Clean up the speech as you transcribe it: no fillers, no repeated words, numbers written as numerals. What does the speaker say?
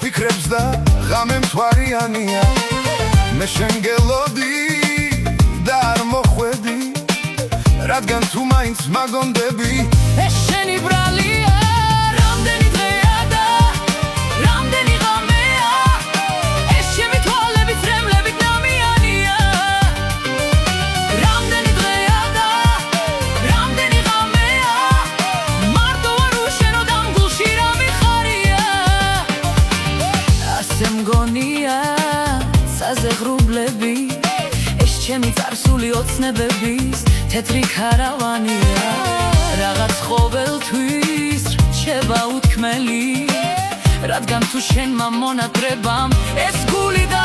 ფიქრებს და ღამე მთვარიანია მე შენ გელოდი და არ მოხვედი რადგან თუ მაინც მაგონდები ეს შენი ბრალია რამდენი დღეა და რამდენი ღამეა ეს ჩემი თვალები წრემლებით ნამიანია რამდენი დღეა და რამდენი ღამეა მარტო არ უშენო დამგულში რა მიხარია ასე მგონია საზეღრუბლები ეს ჩემი წარსული ოცნებების თეთრი ქარავანია რაღაც ყოველთვის რჩება უთქმელი რადგან თუ შენმა მონატრებამ ეს გული და